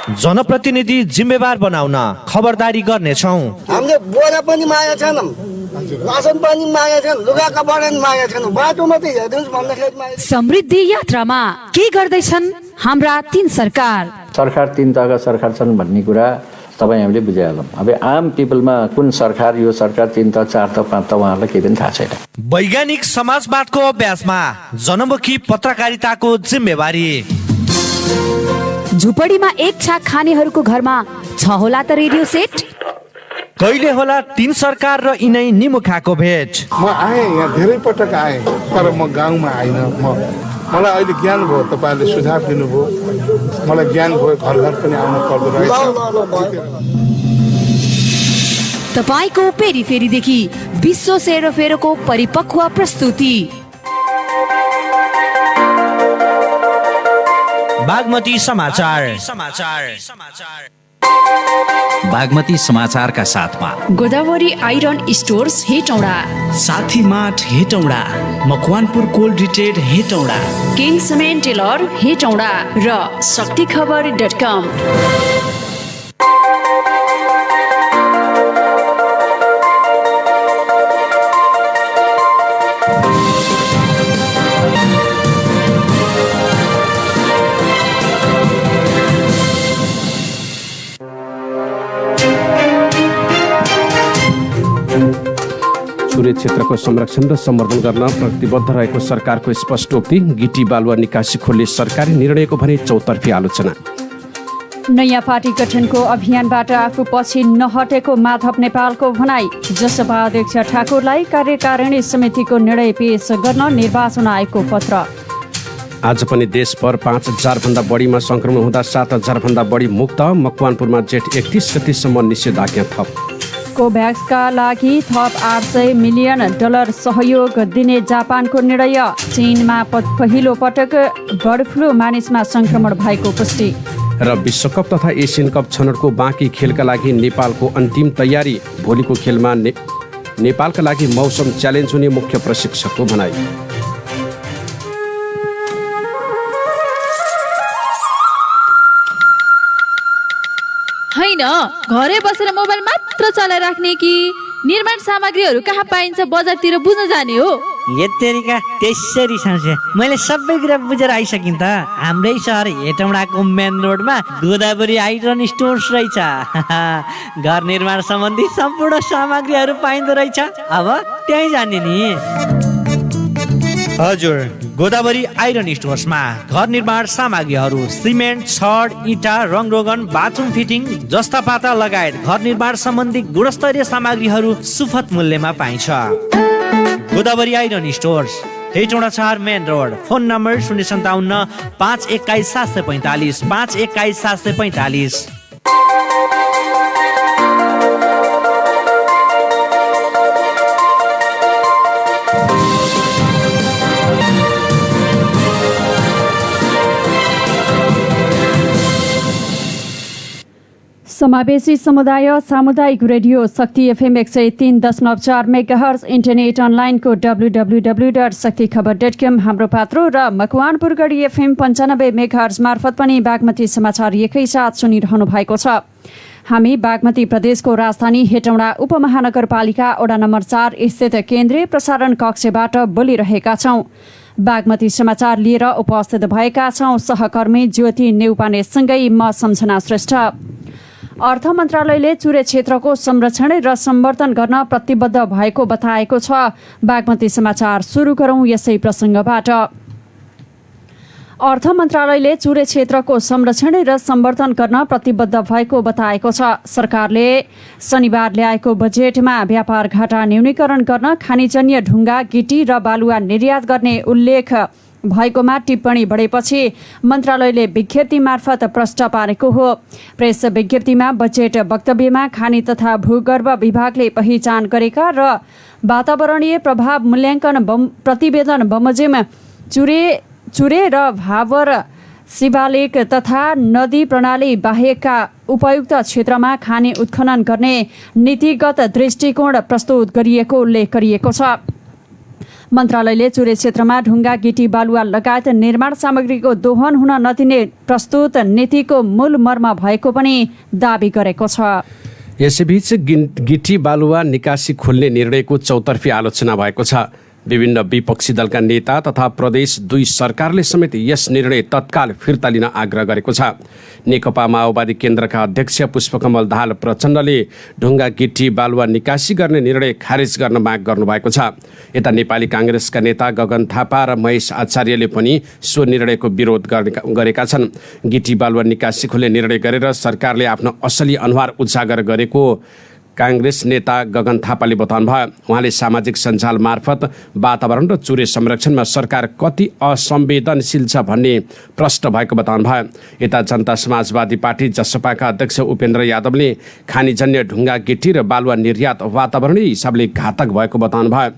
जनप्रतिनिधि जिम्मेवार बनाउन खबरदारी गर्नेछौँ। हामीले बोरा पनि मागेका छैनौँ, रासन पनि मागेका छैनौँ, लुगा कपडा पनि मागेका छैनौँ, बाटो मात्रै हेरिदिनुहोस् भन्दाखेरि समृद्धि यात्रामा के गर्दैछन् हाम्रा तीन सरकार? सरकार तीन तहका सरकार छन् भन्ने कुरा तपाईँ हामीले बुझिहालौँ। अब आम पिपलमा कुन सरकार, यो सरकार तीन तह, चार तह, पाँच तह उहाँहरूलाई केही पनि थाहा छैन। वैज्ञानिक समाजवादको अभ्यासमा जनमुखी पत्रकारिताको जिम्मेवारी। झुपडीमा एक छाक खानेहरूको घरमा छ होला त रेडियो सेट? कहिले होला तीन सरकार र यिनै निमुखाको भेट? म आएँ, यहाँ धेरै पटक आएँ, तर म गाउँमा आइनँ। मलाई अहिले ज्ञान भयो, तपाईँहरूले सुझाव दिनुभयो, मलाई ज्ञान भयो, घर घर पनि आउनु पर्दो रहेछ। तपाईँको पेरिफेरीदेखि विश्व सेरोफेरोको परिपक्व प्रस्तुति। बागमती समाचार। बागमती समाचारका साथमा Godavari iron stores Hetauda, Sathi mart Hetauda, Makwanpur cold रिटेड Hetauda, king cement Taylor Hetauda र शक्तिखबर.com। चुरे क्षेत्रको संरक्षण र सम्वर्धन गर्न प्रतिबद्ध रहेको सरकारको स्पष्टोक्ति। गिटी बालुवा निकासी खोल्ने सरकारी निर्णयको भने चौतर्फी आलोचना। नयाँ पार्टी गठनको अभियानबाट आफू पछि नहटेको माधव नेपालको भनाई। जसपा अध्यक्ष ठाकुरलाई कार्यकारिणी समितिको निर्णय पेश गर्न निर्वाचन आयोगको पत्र। आज पनि देशभर 5,000 भन्दा बढीमा संक्रमण हुँदा 7,000 भन्दा बढी मुक्त। मकवानपुरमा जेठ 31 गतिसम्म निषेधाज्ञा थप। कोभ्याक्सका लागि थप $800 मिलियन सहयोग दिने जापानको निर्णय। चीनमा पहिलो पटक बर्ड फ्लू मानिसमा संक्रमण भएको पुष्टि। र विश्वकप तथा एसियन कप छनौटको बाँकी खेलका लागि नेपालको अन्तिम तयारी। भोलिको खेलमा नेपालका लागि मौसम च्यालेन्ज हुने मुख्य प्रशिक्षकको भनाई। हैन, घरै बसेर मोबाइल मात्र चलाइराख्ने कि निर्माण सामग्रीहरू कहाँ पाइन्छ बजारतिर बुझ्न जाने हो? यत्तेरिका त्यसरी समस्या मैले सबै कुरा बुझेर आइसकेँ त। हाम्रै सहर हेटौडाको मेन रोडमा गोदावरी आइरन स्टोर्स रहेछ। घर निर्माण सम्बन्धी सम्पूर्ण सामग्रीहरू पाइँदो रहेछ। अब त्यहीँ जाने नि। हजुर, गोदावरी आइरन स्टोर्समा घर निर्माण सामग्रीहरू, सिमेन्ट, छड, इँटा, रङरोगन, बाथरुम फिटिङ, जस्ता पाता लगायत घर निर्माण सम्बन्धी गुणस्तरीय सामग्रीहरू सुपथ मूल्यमा पाइन्छ। Godavari iron stores, Hetauda 4 main road. Phone number 057 521 745 521 745। समावेशी समुदाय सामुदायिक रेडियो शक्ति FM 103.4 मेगाहर्ज, इन्टरनेट अनलाइनको www.शक्तिखबर.com हाम्रो पात्रो र मकवानपुर गढी FM 95 मेगाहर्ज मार्फत पनि बागमती समाचार एकैसाथ सुनिरहनु भएको छ। हामी बागमती प्रदेशको राजधानी हेटौडा उपमहानगरपालिका वडा नम्बर 4 स्थित केन्द्रीय प्रसारण कक्षबाट बोलिरहेका छौँ। बागमती समाचार लिएर उपस्थित भएका छौँ सहकर्मी ज्योति नेउपानेसँगै म सम्झना श्रेष्ठ। अर्थ मन्त्रालयले चुरे क्षेत्रको संरक्षण र सम्वर्धन गर्न प्रतिबद्ध भएको बताएको छ। बागमती समाचार सुरु गरौँ यसै प्रसङ्गबाट। अर्थ मन्त्रालयले चुरे क्षेत्रको संरक्षण र सम्वर्धन गर्न प्रतिबद्ध भएको बताएको छ। सरकारले शनिबार ल्याएको बजेटमा व्यापार घाटा न्यूनीकरण गर्न खानीजन्य ढुङ्गा, गिटी र बालुवा निर्यात गर्ने उल्लेख भएकोमा टिप्पणी बढेपछि मन्त्रालयले विज्ञप्ति मार्फत प्रश्न पारेको हो। प्रेस विज्ञप्तिमा बजेट वक्तव्यमा खानी तथा भूगर्भ विभागले पहिचान गरेका र वातावरणीय प्रभाव मूल्याङ्कन प्रतिवेदन बमोजिम चुरे र भावर शिवालेक तथा नदी प्रणाली बाहेकका उपयुक्त क्षेत्रमा खानी उत्खनन गर्ने नीतिगत दृष्टिकोण प्रस्तुत गरिएको उल्लेख गरिएको छ। मन्त्रालयले चुरे क्षेत्रमा ढुङ्गा गिटी बालुवा लगायत निर्माण सामग्रीको दोहन हुन नदिने प्रस्तुत नीतिको मूल मर्म भएको पनि दावी गरेको छ। यसैबीच गिटी बालुवा निकासी खोल्ने निर्णयको चौतर्फी आलोचना भएको छ। विभिन्न विपक्षी दलका नेता तथा प्रदेश 2 सरकारले समेत यस निर्णय तत्काल फिर्ता लिन आग्रह गरेको छ। नेकपा माओवादी केन्द्रका अध्यक्ष पुष्पकमल दाहाल प्रचण्डले ढुङ्गा गिटी बालुवा निकासी गर्ने निर्णय खारेज गर्न माग गर्नुभएको छ। यता नेपाली काङ्ग्रेसका नेता गगन थापा र महेश आचार्यले पनि सो निर्णयको विरोध गरेका छन्। गिटी बालुवा निकासी खोल्ने निर्णय गरेर सरकारले आफ्नो असली अनुहार उजागर गरेको काङ्ग्रेस नेता गगन थापाले बताउनुभयो। उहाँले सामाजिक सञ्जाल मार्फत वातावरण र चुरे संरक्षणमा सरकार कति असंवेदनशील छ भन्ने प्रश्न भएको बताउनुभयो। यता जनता समाजवादी पार्टी जसपाका अध्यक्ष उपेन्द्र यादवले खानीजन्य ढुङ्गा गिटी र बालुवा निर्यात वातावरणीय हिसाबले घातक भएको बताउनुभयो।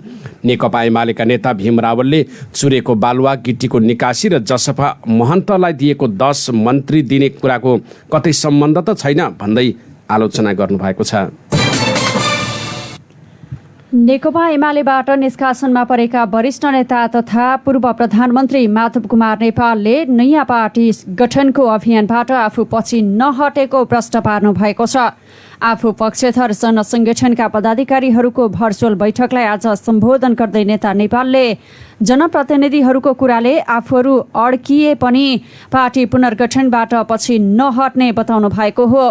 नेकपा एमालेका नेता भीम रावलले चुरेको बालुवा गिटीको निकासी र जसपा महन्तलाई दिएको 10 मन्त्री दिने कुराको कतै सम्बन्ध त छैन भन्दै आलोचना गर्नुभएको छ। नेकपा एमालेबाट निष्कासनमा परेका वरिष्ठ नेता तथा पूर्व प्रधानमन्त्री माधव कुमार नेपालले नयाँ पार्टी गठनको अभियानबाट आफू पछि नहटेको प्रश्न पार्नु भएको छ। आफू पक्षधर जनसङ्गठनका पदाधिकारीहरूको भर्चुअल बैठकलाई आज सम्बोधन गर्दै नेता नेपालले जनप्रतिनिधिहरूको कुराले आफूहरू अड्किए पनि पार्टी पुनर्गठनबाट पछि नहट्ने बताउनु भएको हो।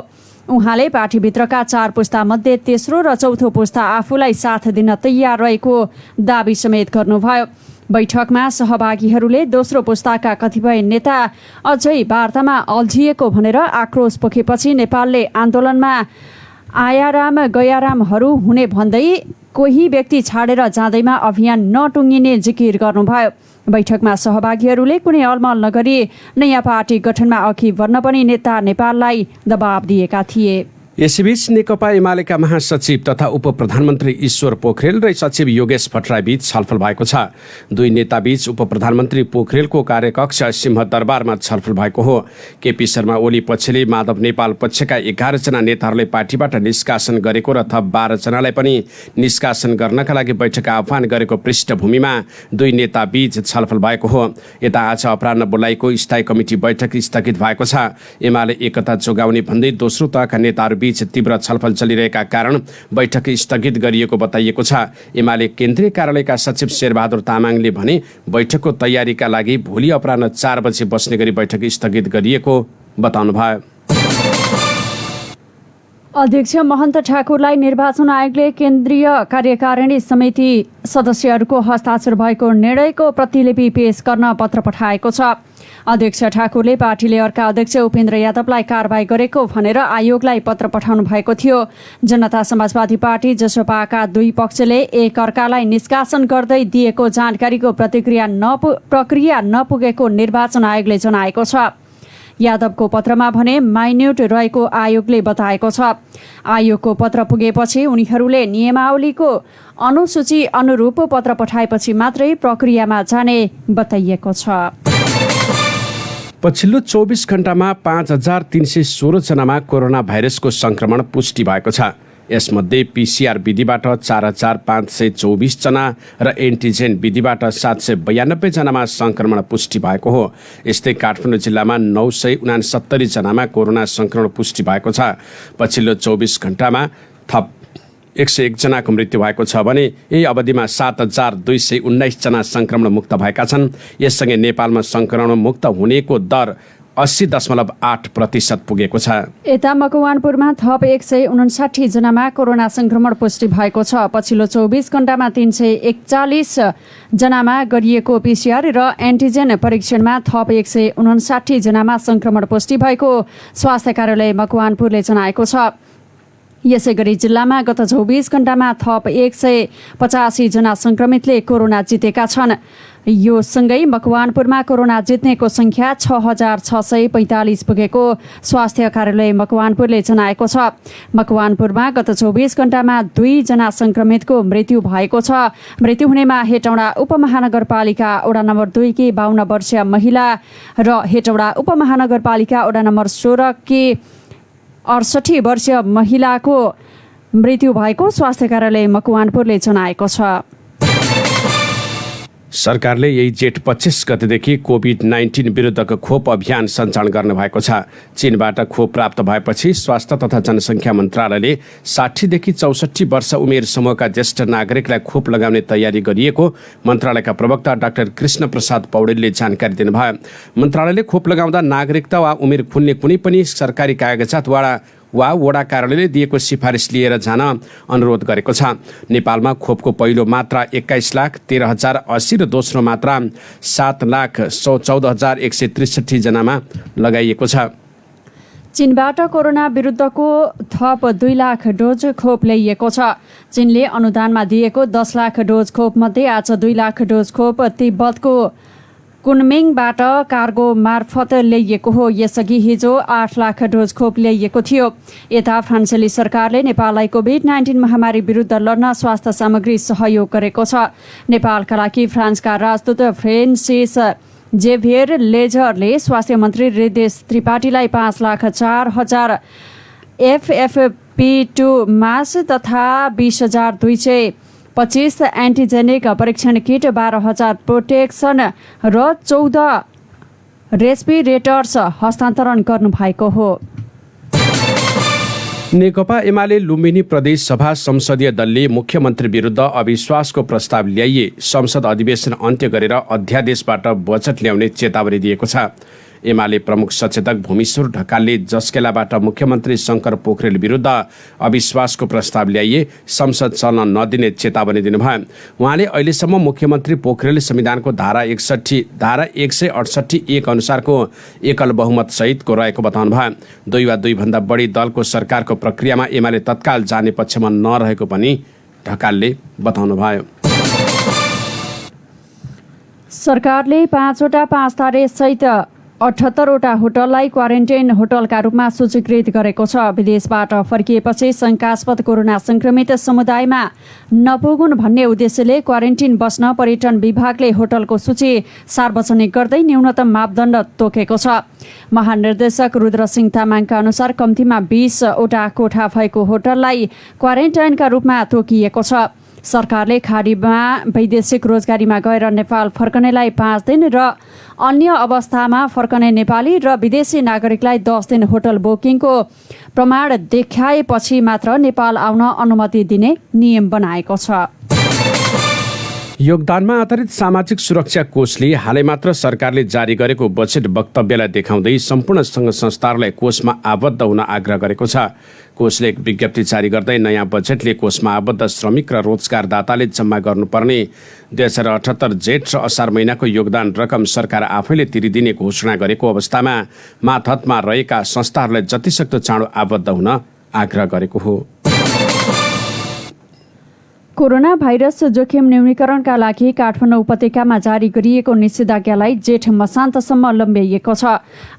उहाँले पार्टीभित्रका 4 पुस्ता मध्ये तेस्रो र चौथो पुस्ता आफूलाई साथ दिन तयार रहेको दावी समेत गर्नुभयो। बैठकमा सहभागीहरूले दोस्रो पुस्ताका कतिपय नेता अझै वार्तामा अल्झिएको भनेर आक्रोश पोखेपछि नेपालले आन्दोलनमा आयाराम गयारामहरू हुने भन्दै कोही व्यक्ति छाडेर जाँदैमा अभियान नटुङ्गिने जिकिर गर्नुभयो। बैठकमा सहभागीहरूले कुनै अलमल नगरी नयाँ पार्टी गठनमा अघि बढ्न पनि नेता नेपाललाई दबाब दिएका थिए। यसैबीच नेकपा एमालेका महासचिव तथा उपप्रधानमन्त्री ईश्वर पोखरेल र सचिव योगेश भट्टराई बीच छलफल भएको छ। 2 नेताबीच उपप्रधानमन्त्री पोखरेलको कार्यकक्ष सिंहदरबारमा छलफल भएको हो। केपी शर्मा ओली पक्षले माधव नेपाल पक्षका 11 जना नेताहरूले पार्टीबाट निष्कासन गरेको र थप 12 जनालाई पनि निष्कासन गर्नका लागि बैठक आह्वान गरेको पृष्ठभूमिमा 2 नेताबीच छलफल भएको हो। यता आज अपराह्न बोलाएको स्थायी कमिटी बैठक स्थगित भएको छ। एमाले एकता जोगाउने भन्दै दोस्रो तहका नेताहरू बीच तीव्र छलफल चलिरहेका कारण बैठक स्थगित गरिएको बताइएको छ। एमाले केन्द्रीय कार्यालयका सचिव शेरबहादुर तामाङले भने बैठकको तयारीका लागि भोलि अपराह्न 4 बजे बस्ने गरी बैठक स्थगित गरिएको बताउनुभयो। अध्यक्ष महन्त ठाकुरलाई निर्वाचन आयोगले केन्द्रीय कार्यकारिणी समिति सदस्यहरूको हस्ताक्षर भएको निर्णयको प्रतिलिपि पेश गर्न पत्र पठाएको छ। अध्यक्ष ठाकुरले पार्टीले अर्का अध्यक्ष उपेन्द्र यादवलाई कारबाही गरेको भनेर आयोगलाई पत्र पठाउनु भएको थियो। जनता समाजवादी पार्टी जसपाका 2 पक्षले एक अर्कालाई निष्कासन गर्दै दिएको जानकारीको प्रक्रिया नपुगेको निर्वाचन आयोगले जनाएको छ। यादवको पत्रमा भने माइन्युट रहेको आयोगले बताएको छ। आयोगको पत्र पुगेपछि उनीहरूले नियमावलीको अनुसूची अनुरूप पत्र पठाएपछि मात्रै प्रक्रियामा जाने बताइएको छ। पछिल्लो 24 घण्टामा 5316 जनामा कोरोना भाइरसको संक्रमण पुष्टि भएको छ। यसमध्ये पीसीआर विधिबाट 4524 जना र एन्टिजेन विधिबाट 792 जनामा संक्रमण पुष्टि भएको हो। यस्तै काठमाडौँ जिल्लामा 969 जनामा कोरोना संक्रमण पुष्टि भएको छ। पछिल्लो 24 घण्टामा थप 101 जनाको मृत्यु भएको छ भने यही अवधिमा 7219 जना संक्रमण मुक्त भएका छन्। यससँगै नेपालमा संक्रमण मुक्त हुनेको दर 80.8% पुगेको छ। यता मकवानपुरमा थप 159 जनामा कोरोना संक्रमण पुष्टि भएको छ। पछिल्लो 24 घण्टामा 341 जनामा गरिएको पीसीआर र एन्टिजेन परीक्षणमा थप 159 जनामा संक्रमण पुष्टि भएको स्वास्थ्य कार्यालय मकवानपुरले जनाएको छ। यसै गरी जिल्लामा गत 24 घण्टामा थप 185 जना संक्रमितले कोरोना जितेका छन्। यो सँगै मकवानपुरमा कोरोना जित्नेको संख्या 6645 पुगेको स्वास्थ्य कार्यालय मकवानपुरले जनाएको छ। मकवानपुरमा गत 24 घण्टामा 2 जना संक्रमितको मृत्यु भएको छ। मृत्यु हुनेमा हेटौडा उपमहानगरपालिका वडा नम्बर 2 की 52 वर्षीय महिला र हेटौडा उपमहानगरपालिका वडा नम्बर 16 की 68 वर्षीय महिलाको मृत्यु भएको स्वास्थ्य कार्यालय मकवानपुरले जनाएको छ। सरकारले यही जेठ 25 गतेदेखि कोभिड-19 विरुद्धको खोप अभियान सञ्चालन गर्ने भएको छ। चीनबाट खोप प्राप्त भएपछि स्वास्थ्य तथा जनसङ्ख्या मन्त्रालयले 60 देखि 64 वर्ष उमेर समूहका ज्येष्ठ नागरिकलाई खोप लगाउने तयारी गरिएको मन्त्रालयका प्रवक्ता डाक्टर कृष्ण प्रसाद पौडेलले जानकारी दिनुभयो। मन्त्रालयले खोप लगाउँदा नागरिकता वा उमेर खुल्ने कुनै पनि सरकारी कागजात वा वडा कार्यालयले दिएको सिफारिस लिएर जान अनुरोध गरेको छ। नेपालमा खोपको पहिलो मात्रा 21,13,080 र दोस्रो मात्रा 7,14,163 जनामा लगाइएको छ। चीनबाट कोरोना विरुद्धको थप 2 लाख डोज खोप ल्याइएको छ। चीनले अनुदानमा दिएको 10 लाख डोज खोप मध्ये आज 2 लाख डोज खोप तिब्बतको कुनमिङबाट कार्गो मार्फत ल्याइएको हो। यसअघि हिजो 8 लाख डोज खोप ल्याइएको थियो। यता फ्रान्सेली सरकारले नेपाललाई कोभिड-19 महामारी विरुद्ध लड्न स्वास्थ्य सामग्री सहयोग गरेको छ। नेपालका लागि फ्रान्सका राजदूत फ्रेन्सिस जेभियर लेजरले स्वास्थ्य मन्त्री हृदेश त्रिपाठीलाई 5,04,000 FFP2 मास्क तथा 20,225 एन्टिजेनिक परीक्षण किट, 12,000 प्रोटेक्सन र 14 रेस्पिरेटर्स हस्तान्तरण गर्नुभएको हो। नेकपा एमाले लुम्बिनी प्रदेश सभा संसदीय दलले मुख्यमन्त्री विरुद्ध अविश्वासको प्रस्ताव ल्याइए संसद अधिवेशन अन्त्य गरेर अध्यादेशबाट बजेट ल्याउने चेतावनी दिएको छ। एमाले प्रमुख सचेतक भूमिश्वर ढकालले जस्केलाबाट मुख्यमन्त्री शङ्कर पोखरेल विरुद्ध अविश्वासको प्रस्ताव ल्याइए संसद चल्न नदिने चेतावनी दिनुभयो। उहाँले अहिलेसम्म मुख्यमन्त्री पोखरेल संविधानको धारा 168(1) अनुसारको एकल बहुमत सहितको रहेको बताउनुभयो। 2 वा 2 भन्दा बढी दलको सरकारको प्रक्रियामा एमाले तत्काल जाने पक्षमा नरहेको पनि ढकालले बताउनुभयो। सरकारले 5वटा 5 तारे सहित 78वटा होटललाई क्वारेन्टाइन होटलका रूपमा सूचीकृत गरेको छ। विदेशबाट फर्किएपछि शङ्कास्पद कोरोना संक्रमित समुदायमा नपुगुन् भन्ने उद्देश्यले क्वारेन्टिन बस्न पर्यटन विभागले होटलको सूची सार्वजनिक गर्दै न्यूनतम मापदण्ड तोकेको छ। महानिर्देशक रुद्रसिंह तामाङका अनुसार कम्तीमा 20वटा कोठा भएको होटललाई क्वारेन्टाइनका रूपमा तोकिएको छ। सरकारले खाडीमा वैदेशिक रोजगारीमा गएर नेपाल फर्कनेलाई 5 दिन र अन्य अवस्थामा फर्कने नेपाली र विदेशी नागरिकलाई 10 दिन होटल बुकिङको प्रमाण देखाएपछि मात्र नेपाल आउन अनुमति दिने नियम बनाएको छ। योगदानमा आधारित सामाजिक सुरक्षा कोषले हालै मात्र सरकारले जारी गरेको बजेट वक्तव्यलाई देखाउँदै सम्पूर्ण सङ्घ संस्थाहरूलाई कोषमा आबद्ध हुन आग्रह गरेको छ। कोषले एक विज्ञप्ति जारी गर्दै नयाँ बजेटले कोषमा आबद्ध श्रमिक र रोजगारदाताले जम्मा गर्नुपर्ने 2078 जेठ र असार महिनाको योगदान रकम सरकार आफैले तिरिदिने घोषणा गरेको अवस्थामा मातहतमा रहेका संस्थाहरूलाई जतिसक्दो चाँडो आबद्ध हुन आग्रह गरेको हो। कोरोना भाइरस जोखिम न्यूनीकरणका लागि काठमाडौँ उपत्यकामा जारी गरिएको निषेधाज्ञालाई जेठ मसान्तसम्म लम्ब्याइएको छ।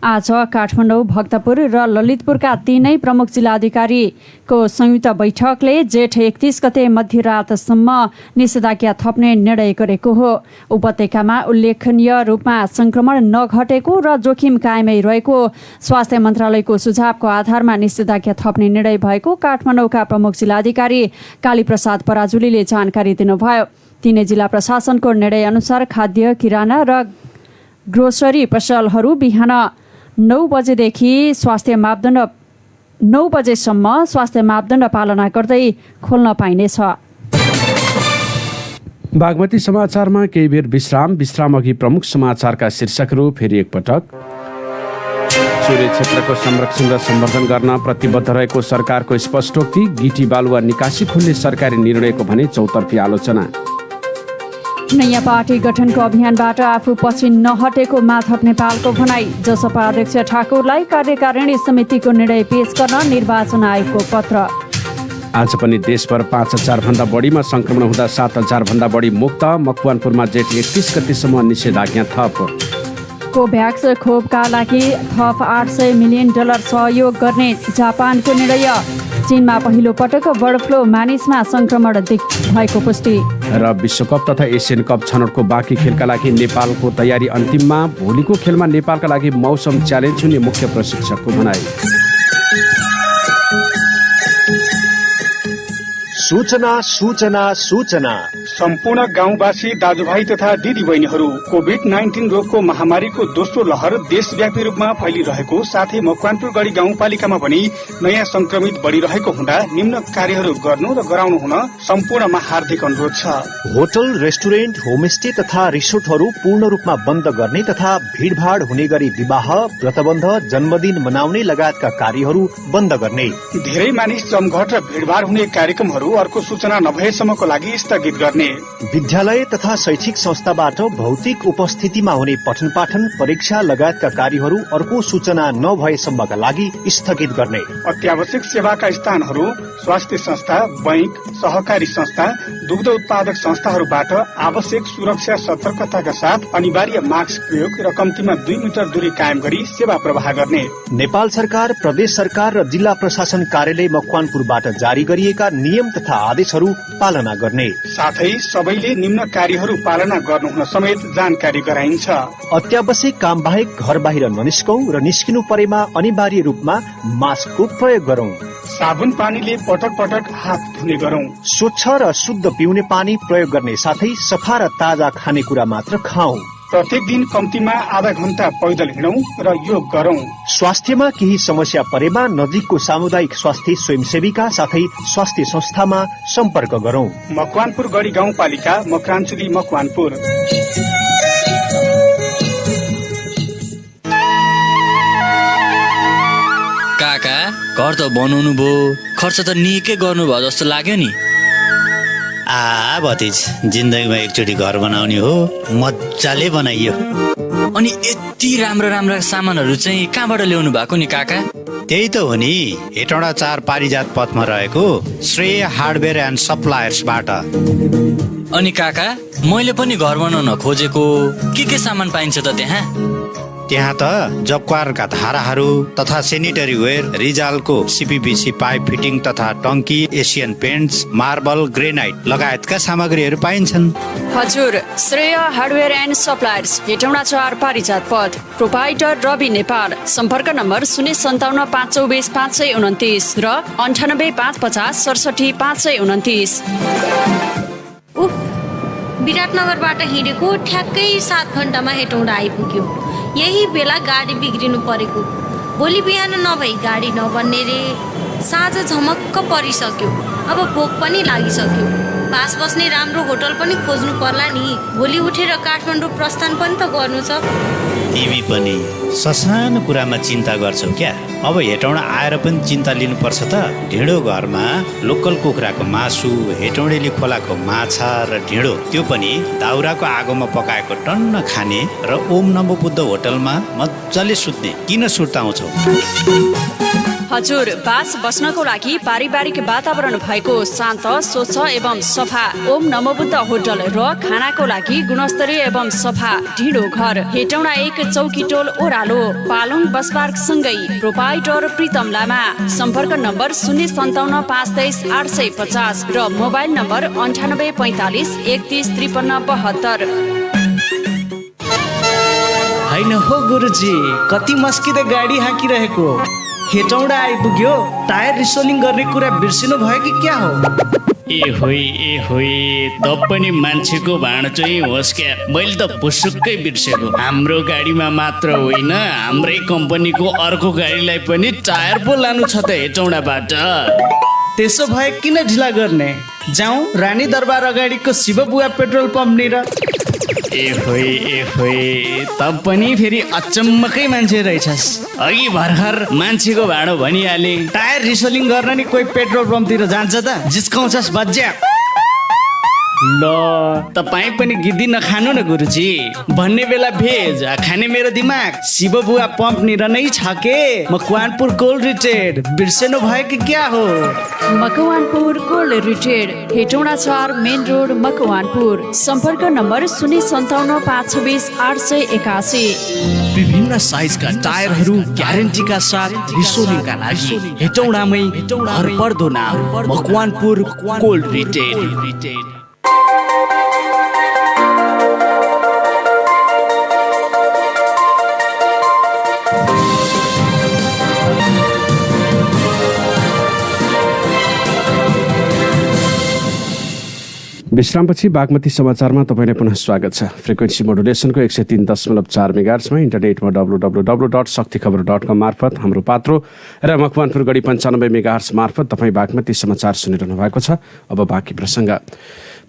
आज काठमाडौँ, भक्तपुर र ललितपुरका 3 प्रमुख जिल्लाधिकारीको संयुक्त बैठकले जेठ 31 गते मध्यरातसम्म निषेधाज्ञा थप्ने निर्णय गरेको हो। उपत्यकामा उल्लेखनीय रूपमा संक्रमण नघटेको र जोखिम कायमै रहेको स्वास्थ्य मन्त्रालयको सुझावको आधारमा निषेधाज्ञा थप्ने निर्णय भएको काठमाडौँका प्रमुख जिल्लाधिकारी कालीप्रसाद पराजुली जानकारी दिनुभयो। 3 जिल्ला प्रशासनको निर्णय अनुसार खाद्य, किराना र ग्रोसरी पसलहरू बिहान 9 बजेदेखि 9 बजेसम्म स्वास्थ्य मापदण्ड पालना गर्दै खोल्न पाइनेछ। बागमती समाचारमा केही बेर विश्राम अघि प्रमुख समाचारका शीर्षकहरू फेरि एकपटक। सूर्य क्षेत्रको संरक्षण र सम्वर्धन गर्न प्रतिबद्ध रहेको सरकारको स्पष्टोक्ति। गिटी बालुवा निकासी खोल्ने सरकारी निर्णयको भने चौतर्फी आलोचना। नयाँ पार्टी गठनको अभियानबाट आफू पछि नहटेको माधव नेपालको भनाई। जसपा अध्यक्ष ठाकुरलाई कार्यकारिणी समितिको निर्णय पेश गर्न निर्वाचन आयोगको पत्र। आज पनि देशभर 5,000 भन्दा बढीमा संक्रमण हुँदा 7,000 भन्दा बढी मुक्त। मकवानपुरमा जेठ 31 गतेसम्म निषेधाज्ञा थप। कोभ्याक्स खोपका लागि थप $800 मिलियन सहयोग गर्ने जापानको निर्णय। चीनमा पहिलो पटक बर्ड फ्लू मानिसमा संक्रमण भएको पुष्टि। र विश्वकप तथा एसियन कप छनौटको बाँकी खेलका लागि नेपालको तयारी अन्तिममा। भोलिको खेलमा नेपालका लागि मौसम च्यालेन्ज हुने मुख्य प्रशिक्षकको भनाई। सूचना सूचना सूचना। सम्पूर्ण गाउँवासी दाजुभाइ तथा दिदी बहिनीहरू, कोभिड-19 रोगको महामारीको दोस्रो लहर देशव्यापी रूपमा फैलिरहेको साथै मकवानपुर गढी गाउँपालिकामा पनि नयाँ संक्रमित बढ़िरहेको हुँदा निम्न कार्यहरू गर्नु र गराउनु हुन सम्पूर्णमा हार्दिक अनुरोध छ। होटल, रेस्टुरेन्ट, होमस्टे तथा रिसोर्टहरू पूर्ण रूपमा बन्द गर्ने तथा भीड़भाड़ हुने गरी विवाह, व्रतबन्ध, जन्मदिन मनाउने लगायतका कार्यहरू बन्द गर्ने। धेरै मानिस जमघट र भीड़भाड़ हुने कार्यक्रमहरू अर्को सूचना नभएसम्मको लागि स्थगित गर्ने। विद्यालय तथा शैक्षिक संस्थाबाट भौतिक उपस्थितिमा हुने पठन पाठन, परीक्षा लगायतका कार्यहरू अर्को सूचना नभएसम्मका लागि स्थगित गर्ने। अत्यावश्यक सेवाका स्थानहरू, स्वास्थ्य संस्था, बैंक, सहकारी संस्था, दुग्ध उत्पादक संस्थाहरूबाट आवश्यक सुरक्षा सतर्कताका साथ अनिवार्य मास्क प्रयोग र कम्तीमा 2 मिटर दूरी कायम गरी सेवा प्रवाह गर्ने। नेपाल सरकार, प्रदेश सरकार र जिल्ला प्रशासन कार्यालय मकवानपुरबाट जारी गरिएका नियम तथा आदेशहरू पालना गर्ने। साथै सबैले निम्न कार्यहरू पालना गर्नुहुन समेत जानकारी गराइन्छ। अत्यावश्यक काम बाहेक घर बाहिर ननिस्कौं र निस्किनु परेमा अनिवार्य रूपमा मास्कको प्रयोग गरौं। साबुन पानीले पटक पटक हात धुने गरौं। स्वच्छ र शुद्ध पिउने पानी प्रयोग गर्ने साथै सफा र ताजा खानेकुरा मात्र खाऊ। प्रत्येक दिन कम्तीमा आधा घण्टा पैदल हिँडौं र योग गरौं। स्वास्थ्यमा केही समस्या परेमा नजिकको सामुदायिक स्वास्थ्य स्वयंसेविका साथै स्वास्थ्य संस्थामा सम्पर्क गरौं। मकवानपुर गढी गाउँपालिका, मकराञ्चुली, मकवानपुर। काका, घर त बनाउनु भयो, खर्च त निकै गर्नुभयो जस्तो लाग्यो नि। भतिज, जिन्दगीमा एकचोटि घर बनाउने हो, मजाले बनाइयो। अनि यति राम्रा राम्रा सामानहरू चाहिँ कहाँबाट ल्याउनु भएको नि काका? त्यही त हो नि, हेटौँडा 4 पारिजात पथमा रहेको श्रेय हार्डवेयर एन्ड सप्लायर्सबाट। अनि काका, मैले पनि घर बनाउन खोजेको के सामान पाइन्छ त त्यहाँ? त्यहाँ त जक्वारका धाराहरू तथा सेनिटरी वेयर, रिजालको सीपीवीसी पाइप फिटिङ तथा टङ्की, एसियन पेन्ट्स, मार्बल, ग्रेनाइट लगायतका सामग्रीहरू पाइन्छन्। हजुर, Shreya hardware and suppliers, Hetauda 4 Parijat पथ, प्रोपाइटर रवि नेपाल। सम्पर्क नम्बर 057 524 529 र 98 550 67 529। विराटनगरबाट हिँडेको ठ्याक्कै 7 घण्टामा हेटौँडा आइपुग्यो। यही बेला गाडी बिग्रिनु परेको। भोलि बिहान नभई गाडी नबन्ने रे। साँझ झमक्क परिसक्यो। अब भोक पनि लागिसक्यो। बास बस्ने राम्रो होटल पनि खोज्नु पर्ला नि। भोलि उठेर काठमाडौँ प्रस्थान पनि त गर्नु छ। तिमी पनि ससानो कुरामा चिन्ता गर्छौ क्या? अब हेटौँडा आएर पनि चिन्ता लिनुपर्छ त। ढिँडो घरमा लोकल कुखुराको मासु, हेटौँडेली खोलाको माछा र ढिँडो, त्यो पनि दाउराको आगोमा पकाएको टन्न खाने र ओम नमो बुद्ध होटलमा मजाले सुत्ने। किन सुर्ताउँछौ? हजुर, बास बस्नको लागि पारिवारिक वातावरण भएको शान्त, स्वच्छ एवं सफा ओम नमो बुद्ध होटल र खानाको लागि गुणस्तरीय एवं सफा ढिँडो घर, हेटौँडा 1 चौकीटोल ओह्रालो, पालुङ बस पार्क सँगै। प्रोपाइटर प्रितम लामा। सम्पर्क नम्बर 057 523 850 र मोबाइल नम्बर 98 45 31 53 72। होइन हो गुरुजी, कति मस्किँदै गाडी हाँकिरहेको। हेटौँडा आइपुग्यो, टायर रिसोलिङ गर्ने कुरा बिर्सिनु भयो कि क्या हो? ए होइ, त पनि मान्छेको भाँडो चाहिँ होस् क्या। मैले त पुसुक्कै बिर्सेको। हाम्रो गाडीमा मात्र होइन, हाम्रै कम्पनीको अर्को गाडीलाई पनि टायर पो लानु छ त हेटौँडाबाट। त्यसो भए किन ढिला गर्ने? जाउँ रानी दरबार अगाडिको शिवबुवा पेट्रोल पम्पनिर। ए होइ, त पनि फेरि अचम्मकै मान्छे रहेछस्। अघि भर्खर मान्छेको भाँडो भनिहाले। टायर रिसोलिङ गर्न नि कोही पेट्रोल पम्पतिर जान्छ त? जिस्काउँछस् बज्या। ल, तपाईँ पनि गिद्दी नखानु न गुरुजी। भन्ने बेला भेज, खाने मेरो दिमाग। शिवबुवा पम्पनिर नै छ के। मकवानपुर कोल्ड रिटेड, बिर्सेनु भयो कि क्या हो? मकवानपुर कोल्ड रिटेड, हेटौँडा 4 मेन रोड, मकवानपुर। सम्पर्क नम्बर 057 526 881। विभिन्न साइजका टायरहरू ग्यारेन्टीका साथ रिसोलिङका लागि हेटौँडामै भरपर्दो नाम मकवानपुर कोल्ड रिटेड। विश्रामपछि बागमती समाचारमा तपाईँलाई पुनः स्वागत छ। फ्रिक्वेन्सी मोडुलेसनको 103.4 मेगाहर्जमा इन्टरनेटमा www.shaktikhबर.com मार्फत हाम्रो पात्रो र मकवानपुर गढी 95 मेगाहर्ज मार्फत तपाईँ बागमती समाचार सुनिरहनु भएको छ। अब बाँकी प्रसङ्ग।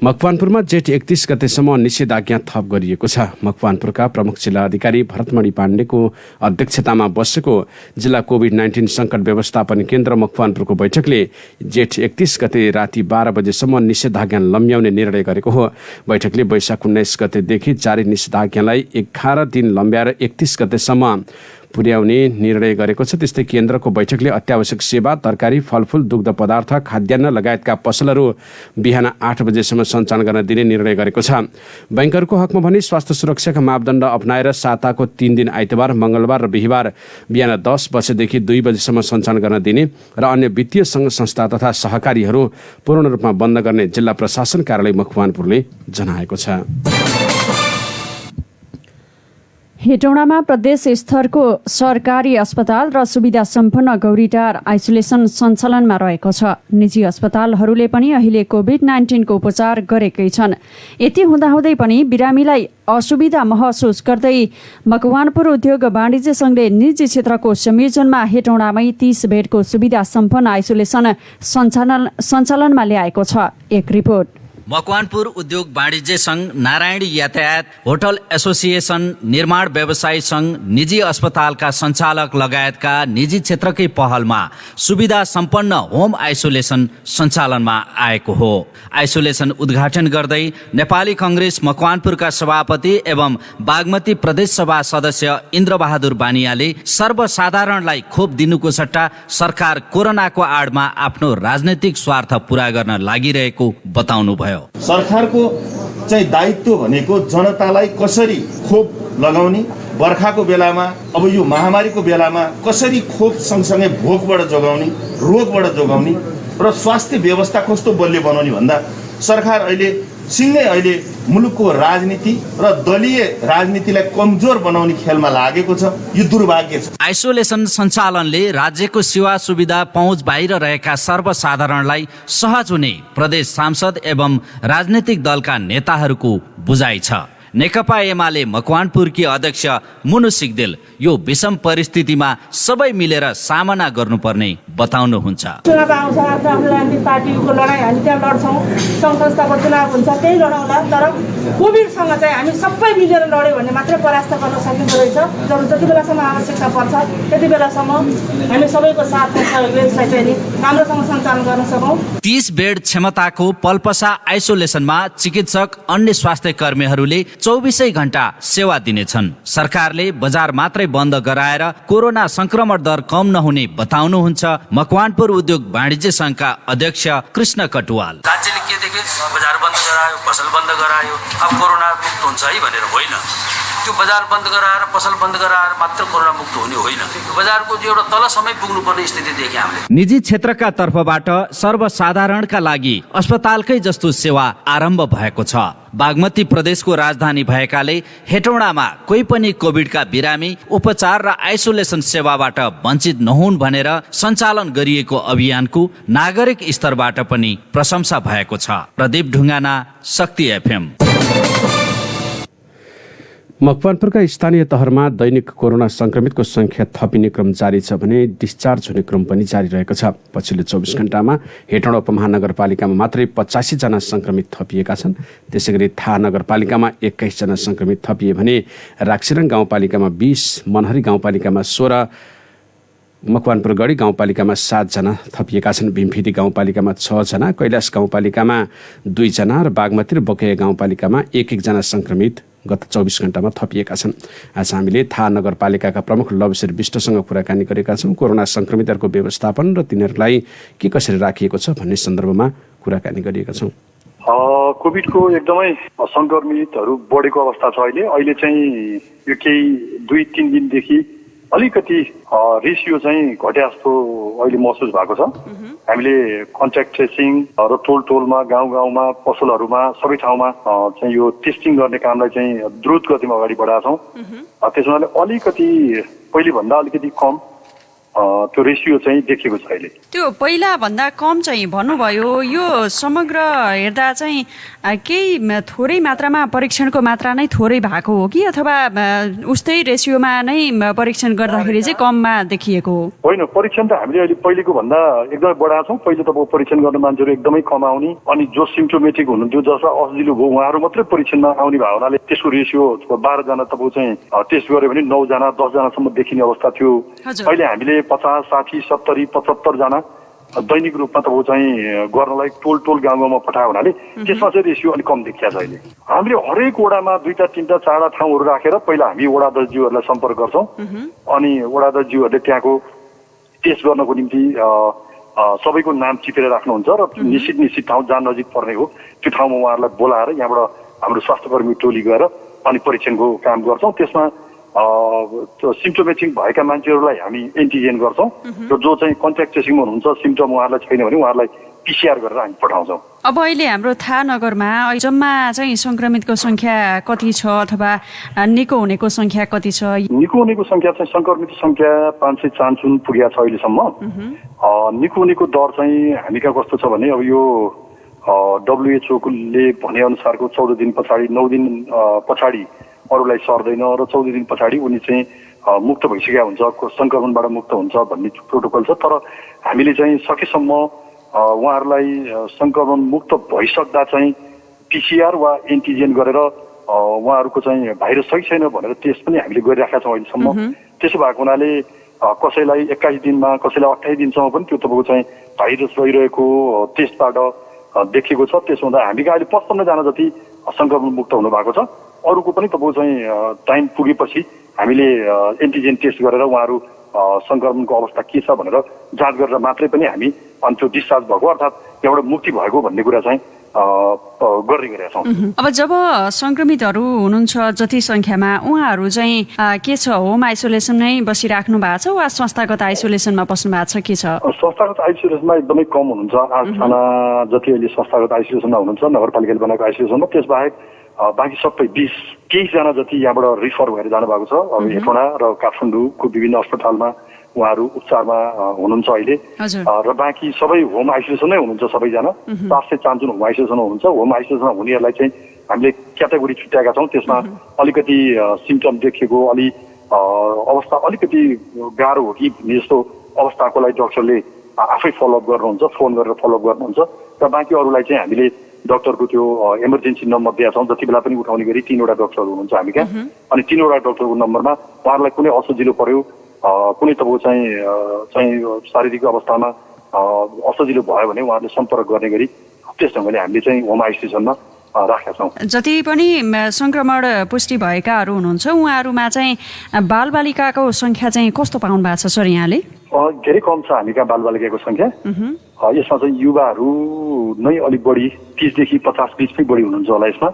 मकवानपुरमा जेठ 31 गतेसम्म निषेधाज्ञा थप गरिएको छ। मकवानपुरका प्रमुख जिल्ला अधिकारी भरतमणि पाण्डेको अध्यक्षतामा बसेको जिल्ला कोभिड-19 सङ्कट व्यवस्थापन केन्द्र मकवानपुरको बैठकले जेठ 31 गते राति 12 बजेसम्म निषेधाज्ञा लम्ब्याउने निर्णय गरेको हो। बैठकले वैशाख 19 गतेदेखि जारी निषेधाज्ञालाई 11 दिन लम्ब्याएर 31 गतेसम्म पुर्याउने निर्णय गरेको छ। त्यस्तै केन्द्रको बैठकले अत्यावश्यक सेवा, तरकारी, फलफुल, दुग्ध पदार्थ, खाद्यान्न लगायतका पसलहरू बिहान 8 बजेसम्म सञ्चालन गर्न दिने निर्णय गरेको छ। बैंकहरूको हकमा भने स्वास्थ्य सुरक्षाका मापदण्ड अपनाएर साताको 3 दिन आइतबार, मङ्गलबार र बिहिबार बिहान 10 बजेदेखि 2 बजेसम्म सञ्चालन गर्न दिने र अन्य वित्तीय सङ्घ संस्था तथा सहकारीहरू पूर्ण रूपमा बन्द गर्ने जिल्ला प्रशासन कार्यालय मकवानपुरले जनाएको छ। हेटौडामा प्रदेश स्तरको सरकारी अस्पताल र सुविधा सम्पन्न गौरीटार आइसोलेसन सञ्चालनमा रहेको छ। निजी अस्पतालहरूले पनि अहिले कोभिड-19 को उपचार गरेकै छन्। यति हुँदाहुँदै पनि बिरामीलाई असुविधा महसुस गर्दै मकवानपुर उद्योग वाणिज्य सङ्घले निजी क्षेत्रको संयोजनमा हेटौडामै 30 बेडको सुविधा सम्पन्न आइसोलेसन सञ्चालनमा ल्याएको छ। एक रिपोर्ट। मकवानपुर उद्योग वाणिज्य संघ, नारायणी यातायात, होटल एसोसिएसन, निर्माण व्यवसायी संघ, निजी अस्पतालका सञ्चालक लगायतका निजी क्षेत्रकै पहलमा सुविधा सम्पन्न होम आइसोलेसन सञ्चालनमा आएको हो। आइसोलेसन उद्घाटन गर्दै नेपाली कांग्रेस मकवानपुरका सभापति एवं बागमती प्रदेश सभा सदस्य इन्द्रबहादुर बानियाले सर्वसाधारणलाई खोप दिनुको सट्टा सरकार कोरोनाको आडमा आफ्नो राजनैतिक स्वार्थ पूरा गर्न लागिरहेको बताउनुभयो। सरकारको चाहिँ दायित्व भनेको जनतालाई कसरी खोप लगाउने, बर्खाको बेलामा अब यो महामारीको बेलामा कसरी खोप सँगसँगै भोकबाट जोगाउने, रोगबाट जोगाउने र स्वास्थ्य व्यवस्था कस्तो बलियो बनाउने भन्दा सरकार अहिले मुलुकको राजनीति र दलीय राजनीतिलाई कमजोर बनाउने खेलमा लागेको छ। यो दुर्भाग्य छ। आइसोलेसन सञ्चालनले राज्यको सेवा सुविधा पहुँच बाहिर रहेका सर्वसाधारणलाई सहज हुने प्रदेश सांसद एवं राजनीतिक दलका नेताहरूको बुझाइ छ। नेकपा एमाले मकवानपुरकी अध्यक्ष मुनु सिग्देल यो विषम परिस्थितिमा सबै मिलेर सामना गर्नुपर्ने बताउनुहुन्छ। चुनाव आउँछ, आफ्नो राजनीतिक पार्टीको लडाइँ हामी त्यहाँ लड्छौँ, सङ्घ संस्थाको चुनाव हुन्छ, त्यही लडाउँला। तर कोभिडसँग चाहिँ हामी सबै मिलेर लड्यो भने मात्रै परास्त गर्न सकिँदो रहेछ। जति बेलासम्म आवश्यकता पर्छ त्यति बेलासम्म हामी सबैको साथमा सहयोगले यसलाई चाहिँ राम्रोसँग सञ्चालन गर्न सकौँ। 30 बेड क्षमताको पल्पसा आइसोलेसनमा चिकित्सक, अन्य स्वास्थ्य कर्मीहरूले 24 घण्टा सेवा दिनेछन्। सरकारले बजार मात्रै बन्द गराएर कोरोना संक्रमण दर कम नहुने बताउनुहुन्छ मकवानपुर उद्योग वाणिज्य संघका अध्यक्ष कृष्ण कटुवाल। राज्यले के देखे, बजार बन्द गरायो, पसल बन्द गरायो, अब कोरोना मुक्त हुन्छ है भनेर होइन। त्यो बजार बन्द गराएर, पसल बन्द गराएर मात्र कोरोना मुक्त हुने होइन। बजारको जो एउटा तलसम्मै पुग्नुपर्ने स्थिति देखे हामीले। निजी क्षेत्रका तर्फबाट सर्वसाधारणका लागि अस्पतालकै जस्तो सेवा आरम्भ भएको छ। बागमती प्रदेशको राजधानी भएकाले हेटौडामा कोही पनि कोभिडका बिरामी उपचार र आइसोलेसन सेवाबाट वञ्चित नहुन् भनेर सञ्चालन गरिएको अभियानको नागरिक स्तरबाट पनि प्रशंसा भएको छ। प्रदीप ढुङ्गाना, शक्ति एफएम। मकवानपुरका स्थानीय तहरमा दैनिक कोरोना संक्रमितको संख्या थपिने क्रम जारी छ भने डिस्चार्ज हुने क्रम पनि जारी रहेको छ। पछिल्लो 24 घण्टामा हेटौडा उपमहानगरपालिकामा मात्रै 85 जना संक्रमित थपिएका छन्। त्यसैगरी थाहा नगरपालिकामा 21 जना संक्रमित थपिए भने राक्सिरङ गाउँपालिकामा 20, मनहरी गाउँपालिकामा 16, मकवानपुर गढी गाउँपालिकामा 7 जना थपिएका छन्। भीमफिदी गाउँपालिकामा 6 जना, कैलाश गाउँपालिकामा 2 जना र बागमती र बकैया गाउँपालिकामा 1-1 जना संक्रमित गत 24 घण्टामा थपिएका छन्। आज हामीले थाहा नगरपालिकाका प्रमुख लवशेर विष्टसँग कुराकानी गरेका छौँ। कोरोना संक्रमितहरूको व्यवस्थापन र तिनीहरूलाई के कसरी राखिएको छ भन्ने सन्दर्भमा कुराकानी गरिएका छौँ। कोभिडको एकदमै संक्रमितहरू बढेको अवस्था छ। अहिले चाहिँ यो केही 2-3 दिनदेखि अलिकति रेसियो चाहिँ घटे जस्तो अहिले महसुस भएको छ। हामीले कन्ट्याक्ट ट्रेसिङ र टोलमा, गाउँ-गाउँमा, पसलहरूमा, सबै ठाउँमा चाहिँ यो टेस्टिङ गर्ने कामलाई चाहिँ द्रुत गतिमा अगाडि बढाएका छौँ। त्यसमा अलिकति पहिलेभन्दा अलिकति कम त्यो रेसियो चाहिँ देखिएको छ अहिले। त्यो पहिला भन्दा कम चाहिँ भन्नुभयो, यो समग्र हेर्दा चाहिँ केही थोरै मात्रामा परीक्षणको मात्रा नै थोरै भएको हो कि अथवा उस्तै रेसियोमा नै परीक्षण गर्दाखेरि चाहिँ कममा देखिएको हो? होइन, परीक्षण त हामीले अहिले पहिलेको भन्दा एकदमै बढाएको छौँ। पहिले त परीक्षण गर्न मान्छेहरू एकदमै कम आउने, अनि जो सिम्टोमेटिक हुनुहुन्थ्यो जसलाई असिलो भयो उहाँहरू मात्रै परीक्षणमा आउने भयो हुनाले त्यसको रेसियो 12 जना तपाईँ चाहिँ टेस्ट गऱ्यो भने 9 जना 10 जनासम्म देखिने अवस्था थियो। अहिले हामीले 50, 60, 70, 75 जना दैनिक रूपमा तपाईँ चाहिँ गर्नलाई टोल गाउँ गाउँमा पठायो हुनाले त्यसमा चाहिँ रेसियो अलिक कम देखिया छ अहिले। हामीले हरेक वडामा 2टा 3टा 4टा ठाउँहरू राखेर पहिला हामी वडा अध्यक्षज्यूहरूलाई सम्पर्क गर्छौँ, अनि वडा अध्यक्षज्यूहरूले त्यहाँको टेस्ट गर्नको निम्ति सबैको नाम टिपेर राख्नुहुन्छ र निश्चित ठाउँ जहाँ नजिक पर्ने हो त्यो ठाउँमा उहाँहरूलाई बोलाएर यहाँबाट हाम्रो स्वास्थ्यकर्मी टोली गएर अनि परीक्षणको काम गर्छौँ। त्यसमा सिम्टोमेटिक भएका मान्छेहरूलाई हामी एन्टिजेन गर्छौँ र जो चाहिँ कन्ट्याक्ट ट्रेसिङमा हुनुहुन्छ सिम्टम उहाँहरूलाई छैन भने उहाँहरूलाई PCR गरेर हामी पठाउँछौँ। अब अहिले हाम्रो थाहा नगरमा जम्मा चाहिँ सङ्क्रमितको सङ्ख्या कति छ अथवा निको हुनेको सङ्ख्या कति छ? निको हुनेको सङ्ख्या चाहिँ सङ्क्रमित सङ्ख्या 554 पुगेको छ अहिलेसम्म। निको हुनेको दर चाहिँ हामी कहाँ कस्तो छ भने अब यो WHO ले भनेअनुसारको 14 दिन पछाडि 9 दिन पछाडि अरूलाई सर्दैन र 14 दिन पछाडि उनी चाहिँ मुक्त भइसकेका हुन्छ, सङ्क्रमणबाट मुक्त हुन्छ भन्ने प्रोटोकल छ। तर हामीले चाहिँ सकेसम्म उहाँहरूलाई सङ्क्रमण मुक्त भइसक्दा चाहिँ PCR वा एन्टिजेन गरेर उहाँहरूको चाहिँ भाइरस छ कि छैन भनेर टेस्ट पनि हामीले गरिराखेका छौँ अहिलेसम्म। त्यसो भएको हुनाले कसैलाई 21 दिनमा कसैलाई 28 दिनसम्म पनि त्यो तपाईँको चाहिँ भाइरस रहिरहेको टेस्टबाट देखिएको छ। त्यसो हुँदा हामी अहिले 55 जना जति सङ्क्रमण मुक्त हुनुभएको छ। अरूको पनि तपाईँको चाहिँ टाइम पुगेपछि हामीले एन्टिजेन टेस्ट गरेर उहाँहरू सङ्क्रमणको अवस्था के छ भनेर जाँच गरेर मात्रै पनि हामी अनि त्यो डिस्चार्ज भएको अर्थात् त्यहाँबाट मुक्ति भएको भन्ने कुरा चाहिँ गर्दै गरेका छौँ। अब जब सङ्क्रमितहरू हुनुहुन्छ जति सङ्ख्यामा उहाँहरू चाहिँ के छ, होम आइसोलेसन नै बसिराख्नु भएको छ वा संस्थागत आइसोलेसनमा बस्नु भएको छ, के छ? संस्थागत आइसोलेसनमा एकदमै कम हुनुहुन्छ। 8 जना जति अहिले संस्थागत आइसोलेसनमा हुनुहुन्छ नगरपालिकाले बनाएको आइसोलेसनमा। त्यसबाहेक बाँकी सबै 20 केही जना जति यहाँबाट रिफर भएर जानुभएको छ। अब हेटौँडा र काठमाडौँको विभिन्न अस्पतालमा उहाँहरू उपचारमा हुनुहुन्छ अहिले र बाँकी सबै होम आइसोलेसनै हुनुहुन्छ। सबैजना 754 होम आइसोलेसनमा हुनुहुन्छ। होम आइसोलेसनमा हुनेहरूलाई चाहिँ हामीले क्याटेगोरी छुट्याएका छौँ। त्यसमा अलिकति सिम्टम देखिएको अलि अवस्था अलिकति गाह्रो हो कि भन्ने जस्तो अवस्थाको लागि डाक्टरले आफै फलोअप गर्नुहुन्छ, फोन गरेर फलोअप गर्नुहुन्छ र बाँकी अरूलाई चाहिँ हामीले डाक्टरको त्यो इमर्जेन्सी नम्बर दिएका छौँ। जति बेला पनि उठाउने गरी 3वटा डाक्टरहरू हुनुहुन्छ हामी कहाँ, अनि 3वटा डाक्टरको नम्बरमा उहाँहरूलाई कुनै असजिलो पर्यो, कुनै तपाईँको चाहिँ शारीरिक अवस्थामा असजिलो भयो भने उहाँहरूले सम्पर्क गर्ने गरी त्यस ढङ्गले हामीले चाहिँ होम आइसोलेसनमा राखेका छौँ। जति पनि सङ्क्रमण पुष्टि भएकाहरू हुनुहुन्छ उहाँहरूमा चाहिँ बालबालिकाको सङ्ख्या चाहिँ कस्तो पाउनु भएको छ सर यहाँले? धेरै कम छ हामी कहाँ बालबालिकाको सङ्ख्या। यसमा चाहिँ युवाहरू नै अलिक बढी 30 देखि 50 बिचमै बढी हुनुहुन्छ होला यसमा।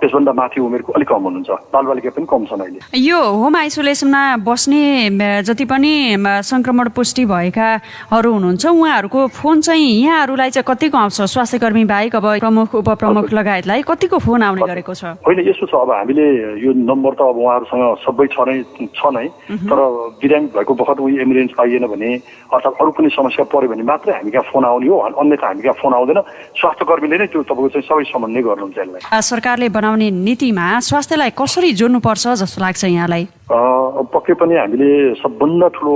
त्यसभन्दा माथि उमेरको अलिक कम हुनुहुन्छ, बालबालिका पनि कम छन् अहिले। यो होम आइसोलेसनमा बस्ने जति पनि सङ्क्रमण पुष्टि भएकाहरू हुनुहुन्छ उहाँहरूको फोन चाहिँ यहाँहरूलाई चाहिँ कतिको आउँछ? स्वास्थ्यकर्मी बाहेक अब प्रमुख उपप्रमुख लगायतलाई कतिको फोन आउने गरेको छ? होइन, यस्तो छ, अब हामीले यो नम्बर त अब उहाँहरूसँग सबै छ नै, तर बिरामी भएको बखत उही एम्बुलेन्स पाइएन भने अर्थात् अरू कुनै समस्या पऱ्यो भने मात्रै हामी कहाँ फोन आउने हो, अन्यथा हामी कहाँ फोन आउँदैन। स्वास्थ्यकर्मीले नै त्यो तपाईँको चाहिँ सबै समन्वय गर्नुहुन्छ यसलाई। सरकारले बनाउने नीतिमा स्वास्थ्यलाई कसरी जोड्नुपर्छ जस्तो लाग्छ यहाँलाई? पक्कै पनि हामीले सबभन्दा ठुलो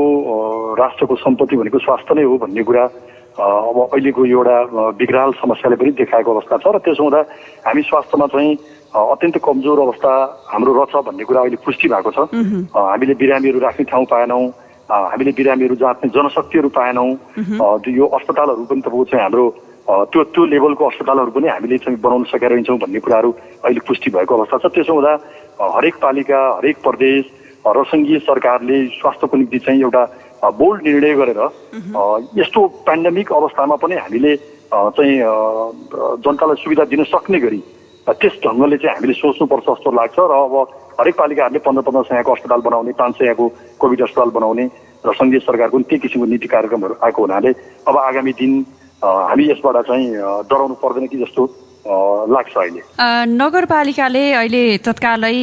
राष्ट्रको सम्पत्ति भनेको स्वास्थ्य नै हो भन्ने कुरा अब अहिलेको एउटा विकराल समस्याले पनि देखाएको अवस्था छ र त्यसो हुँदा हामी स्वास्थ्यमा चाहिँ अत्यन्तै कमजोर अवस्था हाम्रो रहेछ भन्ने कुरा अहिले पुष्टि भएको छ। हामीले बिरामीहरू राख्ने ठाउँ पाएनौँ, हामीले बिरामीहरू जाँच्ने जनशक्तिहरू पाएनौँ। यो अस्पतालहरू पनि तपाईँको चाहिँ हाम्रो त्यो लेभलको अस्पतालहरू पनि हामीले चाहिँ बनाउन सकेका रहन्छौँ भन्ने कुराहरू अहिले पुष्टि भएको अवस्था छ। त्यसो हुँदा हरेक पालिका, हरेक प्रदेश र सङ्घीय सरकारले स्वास्थ्यको निम्ति चाहिँ एउटा बोल्ड निर्णय गरेर यस्तो पेन्डेमिक अवस्थामा पनि हामीले चाहिँ जनतालाई सुविधा दिन सक्ने गरी त्यस ढङ्गले चाहिँ हामीले सोच्नुपर्छ जस्तो लाग्छ। र अब हरेक पालिकाहरूले 15-15 सयको अस्पताल बनाउने, 500 कोभिड अस्पताल बनाउने र सङ्घीय सरकारको पनि त्यही किसिमको नीति कार्यक्रमहरू आएको हुनाले अब आगामी दिन हामी यसबाट चाहिँ डराउनु पर्दैन कि जस्तो लाग्छ। अहिले नगरपालिकाले अहिले तत्कालै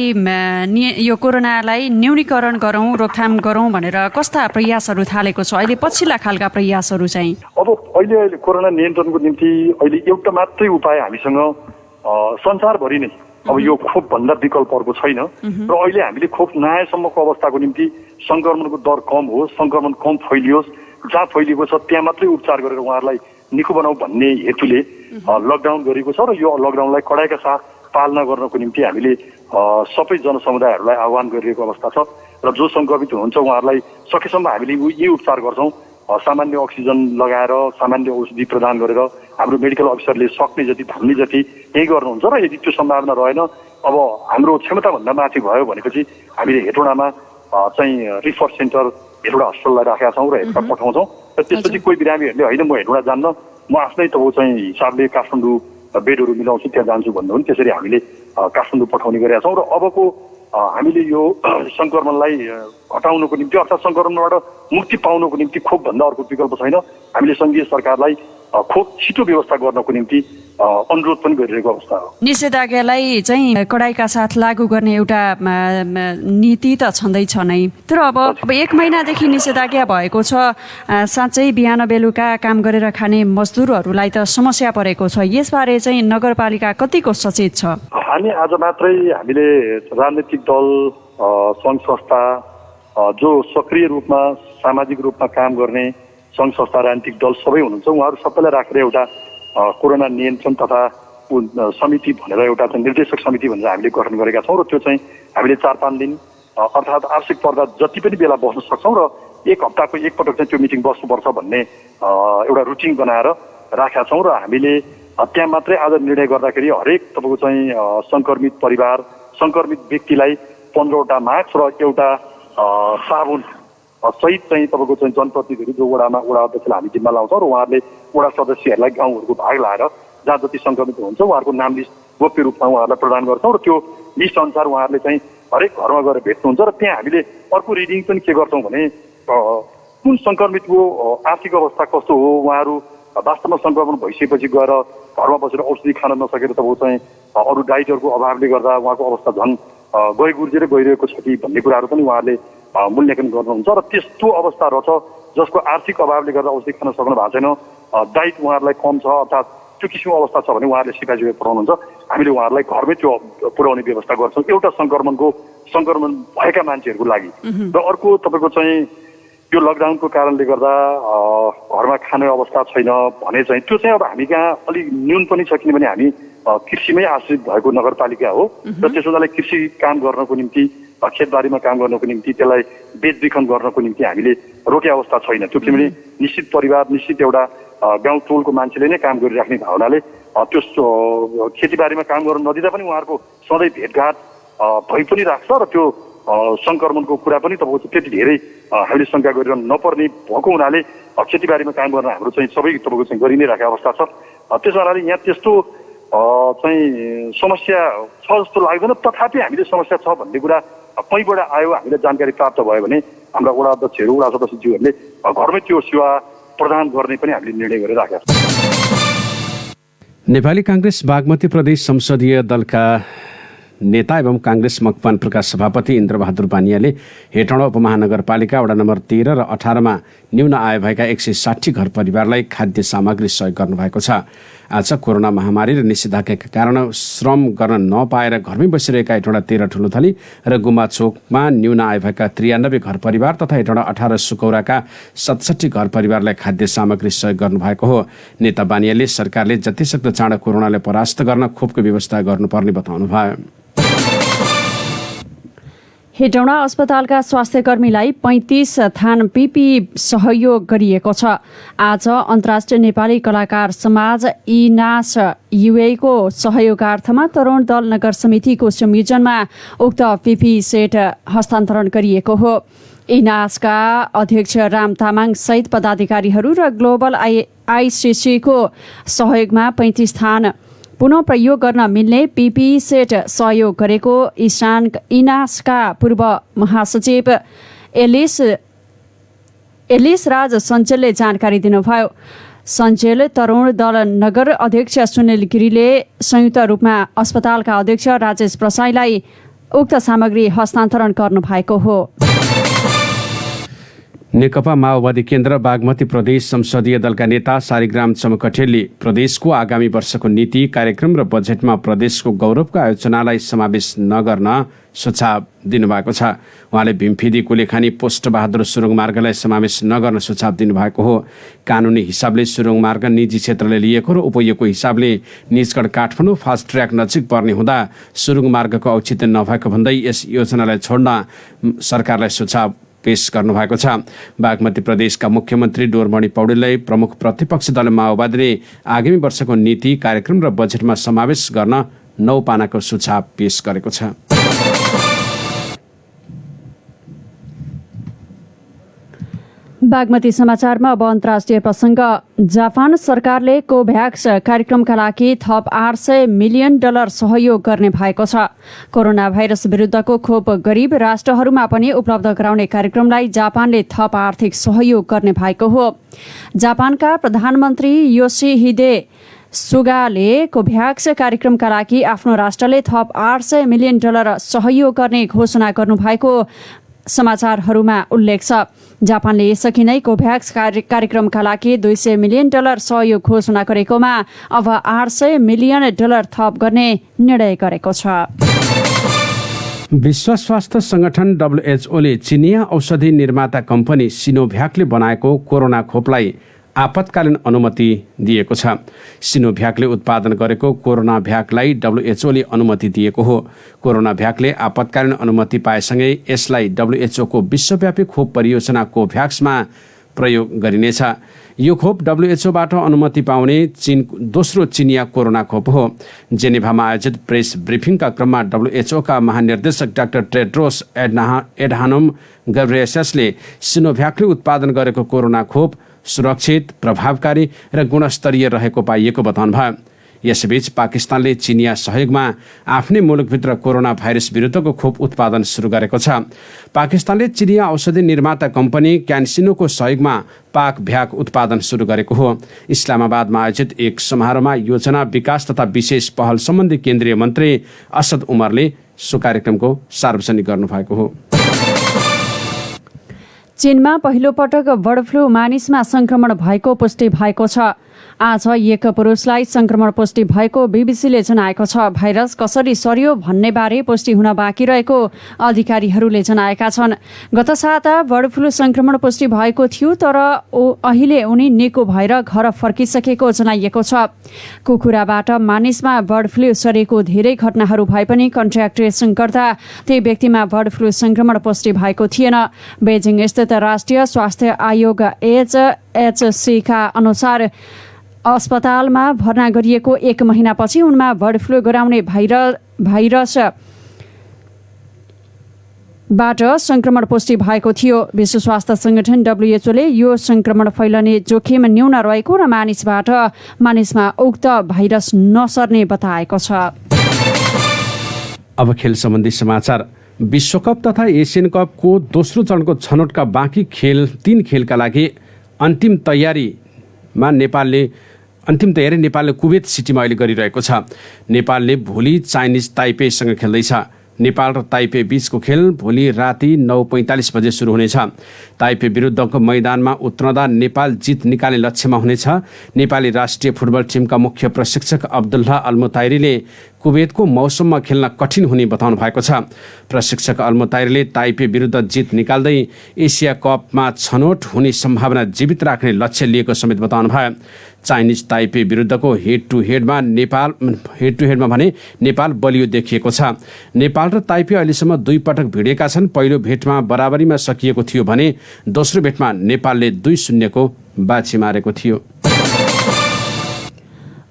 यो कोरोनालाई न्यूनीकरण गरौँ, रोकथाम गरौँ भनेर कस्ता प्रयासहरू थालेको छ अहिले, पछिल्ला खालका प्रयासहरू चाहिँ? अब अहिले कोरोना नियन्त्रणको निम्ति अहिले एउटा मात्रै उपाय हामीसँग संसारभरि नै अब यो खोपभन्दा विकल्पहरूको छैन र अहिले हामीले खोप नआएसम्मको अवस्थाको निम्ति सङ्क्रमणको दर कम होस्, सङ्क्रमण कम फैलियोस्, जहाँ फैलिएको छ त्यहाँ मात्रै उपचार गरेर उहाँहरूलाई निको बनाऊ भन्ने हेतुले लकडाउन गरेको छ र यो लकडाउनलाई कडाइका साथ पालना गर्नको निम्ति हामीले सबै जनसमुदायहरूलाई आह्वान गरिरहेको अवस्था छ र जो सङ्क्रमित हुनुहुन्छ उहाँहरूलाई सकेसम्म हामीले यही उपचार गर्छौँ। सामान्य अक्सिजन लगाएर सामान्य औषधि प्रदान गरेर हाम्रो मेडिकल अफिसरले सक्ने जति धान्ने जति यही गर्नुहुन्छ र यदि त्यो सम्भावना रहेन, अब हाम्रो क्षमताभन्दा माथि भयो भनेपछि हामीले हेटौँडामा चाहिँ रिसर्च सेन्टर हेटौँडा हस्पिटललाई राखेका छौँ र हेटौँडा पठाउँछौँ र त्यसपछि कोही बिरामीहरूले होइन म हेटौँडा जान्न, म आफ्नै तपाईँ चाहिँ हिसाबले काठमाडौँ बेडहरू मिलाउँछु त्यहाँ जान्छु भन्नु पनि त्यसरी हामीले काठमाडौँ पठाउने गरेका छौँ र अबको हामीले यो सङ्क्रमणलाई हटाउनको निम्ति अर्थात् सङ्क्रमणबाट मुक्ति पाउनको निम्ति खोपभन्दा अर्को विकल्प छैन। हामीले सङ्घीय सरकारलाई खोप छिटो व्यवस्था गर्नको निम्ति अनुरोध पनि गरिरहेको अवस्था हो। निषेधाज्ञालाई चाहिँ कडाइका साथ लागू गर्ने एउटा नीति त छँदैछ नै, तर अब 1 महिनादेखि निषेधाज्ञा भएको छ। साँच्चै बिहान बेलुका काम गरेर खाने मजदुरहरूलाई त समस्या परेको छ। यसबारे चाहिँ नगरपालिका कतिको सचेत छ? हामी आज मात्रै हामीले राजनीतिक दल, सङ्घ संस्था, जो सक्रिय रूपमा सामाजिक रूपमा काम गर्ने सङ्घ संस्था राजनीतिक दल सबै हुनुहुन्छ, उहाँहरू सबैलाई राखेर एउटा कोरोना नियन्त्रण तथा समिति भनेर एउटा चाहिँ निर्देशक समिति भनेर हामीले गठन गरेका छौँ र त्यो चाहिँ हामीले 4-5 दिन अर्थात् आवश्यक पर्दा जति पनि बेला बस्न सक्छौँ र 1 हप्ताको एकपटक चाहिँ त्यो मिटिङ बस्नुपर्छ भन्ने एउटा रुटिन बनाएर राखेका छौँ र हामीले त्यहाँ मात्रै आज निर्णय गर्दाखेरि हरेक तपाईँको चाहिँ सङ्क्रमित परिवार, सङ्क्रमित व्यक्तिलाई 15वटा मास्क र एउटा साबुन सहित चाहिँ तपाईँको चाहिँ जनप्रतिनिधिहरू जो वडा अध्यक्षलाई हामी जिम्मा लाउँछौँ र उहाँहरूले वडा सदस्यहरूलाई गाउँहरूको भाग लाएर जहाँ जति सङ्क्रमित हुन्छ उहाँहरूको नाम लिस्ट गोप्य रूपमा उहाँहरूलाई प्रदान गर्छौँ र त्यो लिस्ट अनुसार उहाँहरूले चाहिँ हरेक घरमा गएर भेट्नुहुन्छ र त्यहाँ हामीले अर्को रिडिङ पनि के गर्छौँ भने कुन सङ्क्रमितको आर्थिक अवस्था कस्तो हो, उहाँहरू वास्तवमा सङ्क्रमण भइसकेपछि गएर घरमा बसेर औषधि खान नसकेर तपाईँको चाहिँ अरू डाइटहरूको अभावले गर्दा उहाँको अवस्था झन् गइगुर्जेर गइरहेको छ कि भन्ने कुराहरू पनि उहाँहरूले मूल्याङ्कन गर्नुहुन्छ र त्यस्तो अवस्था रहेछ जसको आर्थिक अभावले गर्दा औषधि खान सक्नु भएको छैन, डाइट उहाँहरूलाई कम छ अर्थात् त्यो किसिमको अवस्था छ भने उहाँहरूले सिकाइजुका पुऱ्याउनुहुन्छ। हामीले उहाँहरूलाई घरमै त्यो पुर्याउने व्यवस्था गर्छौँ एउटा सङ्क्रमण भएका मान्छेहरूको लागि। र अर्को तपाईँको चाहिँ यो लकडाउनको कारणले गर्दा घरमा खाने अवस्था छैन भने चाहिँ त्यो चाहिँ अब हामी कहाँ अलिक न्यून पनि छ, किनभने हामी कृषिमै आश्रित भएको नगरपालिका हो र त्यस हुनाले कृषि काम गर्नको निम्ति खेतबारीमा काम गर्नको निम्ति त्यसलाई बेचबिखन गर्नको निम्ति हामीले रोके अवस्था छैन। त्यो किनभने निश्चित परिवार, निश्चित एउटा गाउँ टोलको मान्छेले नै काम गरिराख्ने भावनाले त्यो खेतीबारीमा काम गर्न नदिँदा पनि उहाँहरूको सधैँ भेटघाट भइ पनि राख्छ र त्यो सङ्क्रमणको कुरा पनि तपाईँको त्यति धेरै हामीले शङ्का गरेर नपर्ने भएको हुनाले खेतीबारीमा काम गर्न हाम्रो चाहिँ सबै तपाईँको चाहिँ गरि नै राखेको अवस्था छ। त्यस हुनाले यहाँ त्यस्तो चाहिँ समस्या छ जस्तो लाग्दैन, तथापि हामीले समस्या छ भन्ने कुरा कहीँबाट आयो हामीलाई जानकारी प्राप्त भयो भने हाम्रा वडा अध्यक्षहरू, वडा सदस्यज्यूहरूले घरमै त्यो सेवा प्रदान गर्ने पनि हामीले निर्णय गरेर राखेका छौँ। नेपाली काङ्ग्रेस बागमती प्रदेश संसदीय दलका नेता एवं काङ्ग्रेस मकवानपुरका सभापति इन्द्रबहादुर बानियाले हेटौँडा उपमहानगरपालिका वडा नम्बर 13 र 18मा न्यून आय भएका 160 घर परिवारलाई खाद्य सामग्री सहयोग गर्नुभएको छ। आज कोरोना महामारी र निषेधाज्ञाका कारण श्रम गर्न नपाएर घरमै बसिरहेका हेटौँडा 13 ठुलोथली र गुम्बाचोकमा न्यून आय भएका 93 घर परिवार तथा हेटौँडा 18 सुकौराका 67 घर परिवारलाई खाद्य सामग्री सहयोग गर्नुभएको हो। नेता बानियाले सरकारले जतिसक्दो चाँडो कोरोनालाई परास्त गर्न खोपको व्यवस्था गर्नुपर्ने बताउनुभयो। हेटौँडा अस्पतालका स्वास्थ्यकर्मीलाई 35 थान पिपी सहयोग गरिएको छ। आज अन्तर्राष्ट्रिय नेपाली कलाकार समाज इनास युएको सहयोगार्थमा तरुण दल नगर समितिको संयोजनमा उक्त पिपी सेट हस्तान्तरण गरिएको हो। इनासका अध्यक्ष राम तामाङ सहित पदाधिकारीहरू र ग्लोबल आइसिसीको सहयोगमा 35 थान पुनः प्रयोग गर्न मिल्ने पिपी सेट सहयोग गरेको इनासका पूर्व महासचिव एलिस राज सञ्चलले जानकारी दिनुभयो। सञ्चेल तरुण दल नगर अध्यक्ष सुनिल गिरीले संयुक्त रूपमा अस्पतालका अध्यक्ष राजेश प्रसाईलाई उक्त सामग्री हस्तान्तरण गर्नुभएको हो। नेकपा माओवादी केन्द्र बागमती प्रदेश संसदीय दलका नेता शालिग्राम चमकटेलले प्रदेशको आगामी वर्षको नीति कार्यक्रम र बजेटमा प्रदेशको गौरवको आयोजनालाई समावेश नगर्न सुझाव दिनुभएको छ। उहाँले भीमफिदी कुलेखानी पोस्टबहादुर सुरुङ मार्गलाई समावेश नगर्न सुझाव दिनुभएको हो। कानुनी हिसाबले सुरुङ मार्ग निजी क्षेत्रले लिएको र उपयोगको हिसाबले निजगढ काठमाडौँ फास्ट ट्र्याक नजिक पर्ने हुँदा सुरुङ मार्गको औचित्य नभएको भन्दै यस योजनालाई छोड्न सरकारलाई सुझाव पेश गर्नुभएको छ। बागमती प्रदेशका मुख्यमन्त्री डोरमणि पौडेललाई प्रमुख प्रतिपक्षी दल माओवादीले आगामी वर्षको नीति कार्यक्रम र बजेटमा समावेश गर्न 9 पानाको सुझाव पेश गरेको छ। बागमती समाचारमा अब अन्तर्राष्ट्रिय प्रसङ्ग। जापान सरकारले कोभ्याक्स कार्यक्रमका लागि थप $800 मिलियन सहयोग गर्ने भएको छ। कोरोना भाइरस विरुद्धको खोप गरीब राष्ट्रहरूमा पनि उपलब्ध गराउने कार्यक्रमलाई जापानले थप आर्थिक सहयोग गर्ने भएको हो। जापानका प्रधानमन्त्री योसिहिदे सुगाले कोभ्याक्स कार्यक्रमका लागि आफ्नो राष्ट्रले थप $800 मिलियन सहयोग गर्ने घोषणा गर्नुभएको समाचारहरूमा उल्लेख छ। जापानले यसअघि नै कोभ्याक्स कार्यक्रमका लागि $200 मिलियन सहयोग घोषणा गरेकोमा अब $800 मिलियन थप गर्ने निर्णय गरेको छ। विश्व स्वास्थ्य संगठन WHOले चिनिया औषधि निर्माता कम्पनी सिनोभ्याकले बनाएको कोरोना खोपलाई आपतकालीन अनुमति दिएको छ। सिनोभ्याकले उत्पादन गरेको कोरोना भ्याकलाई WHOले अनुमति दिएको हो। कोरोना भ्याकले आपतकालीन अनुमति पाएसँगै यसलाई WHO को विश्वव्यापी खोप परियोजना कोभ्याक्समा प्रयोग गरिनेछ। यो खोप WHOबाट अनुमति पाउने दोस्रो चिनिया कोरोना खोप हो। जेनेभामा आयोजित प्रेस ब्रिफिङका क्रममा WHO का महानिर्देशक डाक्टर टेड्रोस एडहानोम गेब्रेयेससले सिनोभ्याकले उत्पादन गरेको कोरोना खोप सुरक्षित, प्रभावकारी र गुणस्तरीय रहेको पाइएको बताउनुभयो। यसबीच पाकिस्तानले चिनिया सहयोगमा आफ्नै मुलुकभित्र कोरोना भाइरस विरुद्धको खोप उत्पादन सुरु गरेको छ। पाकिस्तानले चिनिया औषधि निर्माता कम्पनी क्यान्सिनोको सहयोगमा पाक भ्याक उत्पादन सुरु गरेको हो। इस्लामाबादमा आयोजित एक समारोहमा योजना विकास तथा विशेष पहल सम्बन्धी केन्द्रीय मन्त्री असद उमरले सो कार्यक्रमको सार्वजनिक गर्नुभएको हो। चीनमा पहिलो पटक बर्ड फ्लू मानिसमा संक्रमण भएको पुष्टि भएको छ। आज एक पुरुषलाई संक्रमण पुष्टि भएको बीबीसीले जनाएको छ। भाइरस कसरी सर्यो भन्ने बारे पुष्टि हुन बाँकी रहेको अधिकारीहरूले जनाएका छन्। गत साता बर्ड फ्लू संक्रमण पुष्टि भएको थियो, तर अहिले उनी निको भएर घर फर्किसकेको जनाइएको छ। कुखुराबाट मानिसमा बर्ड फ्लू सरेको धेरै घटनाहरू भए पनि कन्ट्याक्ट ट्रेसिङ गर्दा त्यही व्यक्तिमा बर्ड फ्लू संक्रमण पुष्टि भएको थिएन। बेजिङ स्थित राष्ट्रिय स्वास्थ्य आयोग HHC का अनुसार अस्पतालमा भर्ना गरिएको 1 महिनापछि उनमा बर्ड फ्लू गराउने भाइरस बाट संक्रमण पुष्टि भएको थियो। विश्व स्वास्थ्य संगठन WHOले यो संक्रमण फैलने जोखिम न्यून रहेको र मानिसबाट मानिसमा उक्त भाइरस नसर्ने बताएको छ। अब खेल सम्बन्धी समाचार। विश्वकप तथा एसियन कपको दोस्रो चरणको छनौटका बाँकी 3 खेलका लागि अन्तिम तयारीमा नेपालले कुवेत सिटीमा अहिले गरिरहेको छ। नेपालले भोलि चाइनिज ताइपेसँग खेल्दैछ। नेपाल र ताइपे बीचको खेल भोलि राति 9:45 बजे सुरु हुनेछ। ताइपे विरुद्धको मैदानमा उत्रँदा नेपाल जित निकाल्ने लक्ष्यमा हुनेछ। नेपाली राष्ट्रिय फुटबल टिमका मुख्य प्रशिक्षक अब्दुल्लाह अल्मुताइरीले कुवेतको मौसममा खेल्न कठिन हुने बताउनु भएको छ। प्रशिक्षक अल्मुताइरीले ताइपे विरुद्ध जित निकाल्दै एसिया कपमा छनौट हुने सम्भावना जीवित राख्ने लक्ष्य लिएको समेत बताउनु भयो। चाइनिज ताइपे विरुद्धको हेड टु हेडमा भने नेपाल बलियो देखिएको छ। नेपाल र ताइपे अहिलेसम्म 2 पटक भिडेका छन्। पहिलो भेटमा बराबरीमा सकिएको थियो भने दोस्रो भेटमा नेपालले 2-0 को बाछी मारेको थियो।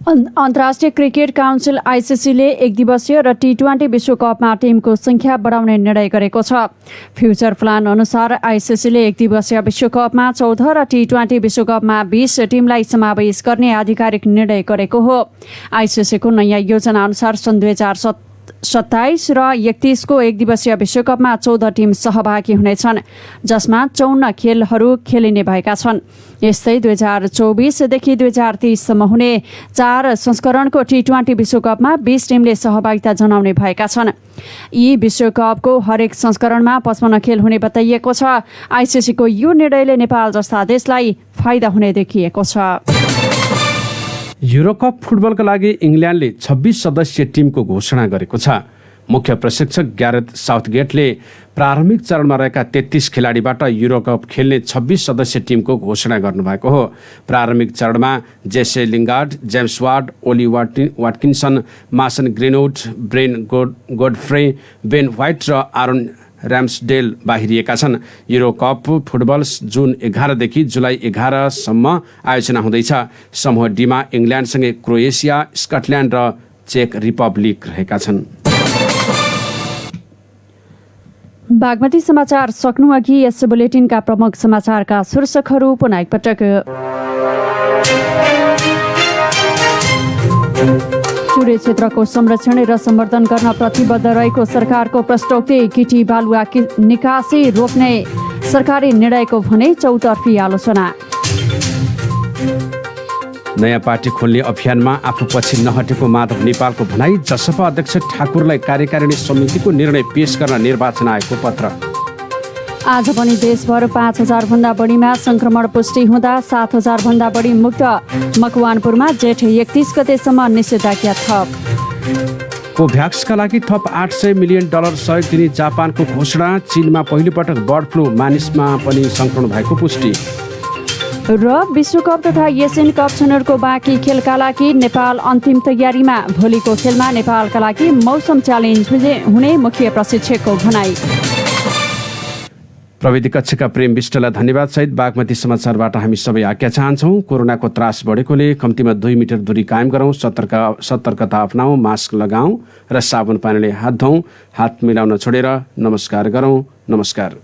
अन्तर्राष्ट्रिय क्रिकेट काउन्सिल ICCले 1 दिवसीय र T20 विश्वकपमा टिमको संख्या बढाउने निर्णय गरेको छ। फ्युचर प्लान अनुसार ICCले 1 दिवसीय विश्वकपमा 14 र T20 विश्वकपमा 20 टिमलाई समावेश गर्ने आधिकारिक निर्णय गरेको हो। ICCको नयाँ योजना अनुसार सन् 27 र 31 को एक दिवसीय विश्वकपमा 14 टिम सहभागी हुनेछन्, जसमा 54 खेलहरू खेलिने भएका छन्। यस्तै 2024 देखि 2030 सम्म हुने 4 संस्करणको T20 विश्वकपमा 20 टिमले सहभागिता जनाउने भएका छन्। यी विश्वकपको हरेक संस्करणमा 55 खेल हुने बताइएको छ। आईसीसी को यो निर्णयले नेपाल जस्ता देशलाई फाइदा हुने देखिएको छ। युरोकप फुटबलका लागि इङ्ल्यान्डले 26 सदस्यीय टिमको घोषणा गरेको छ। मुख्य प्रशिक्षक ग्यारेथ साउथगेटले प्रारम्भिक चरणमा रहेका 33 खेलाडीबाट युरोकप खेल्ने 26 सदस्यीय टिमको घोषणा गर्नुभएको हो। प्रारम्भिक चरणमा Jesse Lingard, James Ward, Ollie Watkinson, Mason Greenwood, Ben Godfrey, Ben White र आरोन र्याम्सडेल बाहिरिएका छन्। युरोकप फुटबल जुन 11 देखि जुलाई 11 सम्म आयोजना हुँदैछ। समूह डीमा इङ्ल्यान्डसँगै क्रोएसिया, स्कटल्यान्ड र चेक रिपब्लिक रहेका छन्। बागमती समाचार सक्नु अघि यस बुलेटिनका प्रमुख समाचारका शीर्षकहरू पुनः एकपटक। चुरे क्षेत्रको संरक्षण र सम्वर्धन गर्न प्रतिबद्ध रहेको सरकारको प्रश्नोक्ति। गिटी बालुवा निकासी रोक्ने सरकारी निर्णयको भने चौतर्फी आलोचना। नयाँ पार्टी खोल्ने अभियानमा आफू पछि नहटेको माधव नेपालको भनाई। जसपा अध्यक्ष ठाकुरलाई कार्यकारिणी समितिको निर्णय पेश गर्न निर्वाचन आयोगको पत्र। आज पनि देशभर 5,000 भन्दा बढीमा संक्रमण पुष्टि हुँदा 7,000 भन्दा बढी मुक्त। मकवानपुरमा जेठ 31 गतेसम्म निषेधाज्ञा थप। कोभ्याक्सका लागि थप $800 मिलियन सहयोग दिने जापानको घोषणा। चीनमा पहिलोपटक बर्ड फ्लू मानिसमा पनि संक्रमण भएको पुष्टि। र विश्वकप तथा एसियन कप छनौटको बाँकी खेलका लागि नेपाल अन्तिम तयारीमा। भोलिको खेलमा नेपालका लागि मौसम च्यालेन्ज हुने मुख्य प्रशिक्षकको भनाई। प्रविधि कक्षका प्रेम विष्टलाई धन्यवाद सहित बागमती समाचारबाट हामी सबै आज्ञा चाहन्छौँ। कोरोनाको त्रास बढेकोले कम्तीमा 2 मिटर दूरी कायम गरौँ, सतर्कता अपनाऊ, मास्क लगाऊ र साबुन पानीले हात धौँ, हात मिलाउन छोडेर नमस्कार गरौँ। नमस्कार।